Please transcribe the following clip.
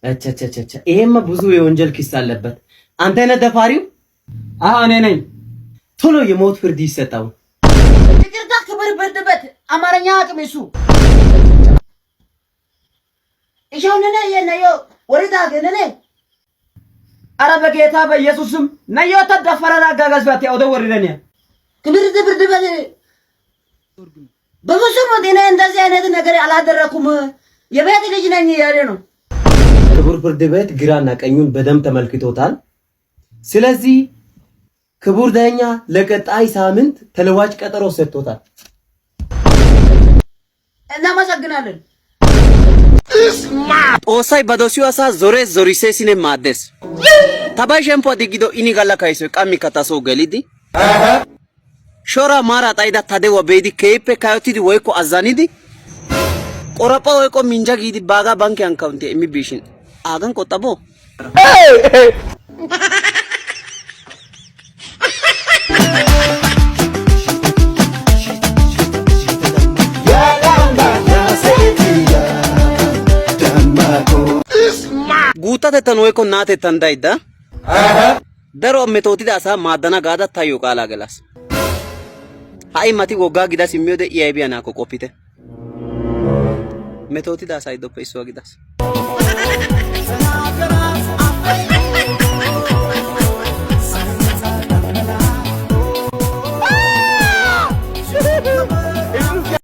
አቻቻቻቻ ይሄማ ብዙ የወንጀል ክስ አለበት። አንተ ነህ ደፋሪው? አዎ እኔ ነኝ። ቶሎ የሞት ፍርድ ይሰጣው። ይቅርታ ክብር በርድበት አማርኛ አቅም እሱ እሻውነነ የነዮ ወሪዳ ገነነ ኧረ በጌታ በኢየሱስም ነዮ ተደፈረና ጋጋዝባት ያው ደወርደኛ ክብር በርድበት በፍጹም እኔ እንደዚህ አይነት ነገር አላደረኩም። የቤት ልጅ ነኝ ያለ ነው። ክቡር ፍርድ ቤት ግራና ቀኙን በደንብ ተመልክቶታል። ስለዚህ ክቡር ዳኛ ለቀጣይ ሳምንት ተለዋጭ ቀጠሮ ሰጥቶታል። እናመሰግናለን። ኦሳይ በዶሲዋሳ ዞሬ ዞሪሴሲኔ ማደስ ታባይ ሸምፖ ዲጊዶ ኢኒ ጋላ ካይሶ ቃሚ ከታሶ ገሊዲ ሾራ ማራ ጣይዳ ታደዋ ቤዲ ከይፔ ካዮቲዲ ወይኮ አዛኒዲ ቆረጳ ወይቆ ሚንጃ ጊዲ ባጋ ባንክ አካውንት የሚቢሽን አገን ቆጠቦ ጉታተተን ወይኮ ናተተን ዳይዳ ደሮ ሜቶቲዳ አሳ ማደና ጋዳ ታዮ ቃላ ገላስ ሃይ ማቲ ወጋ ጊዳስ የሚወደ ኢአይቢያና ኮ ቆፒቴ ሜቶቲዳ ሳይዶ ፔሶ ጊዳስ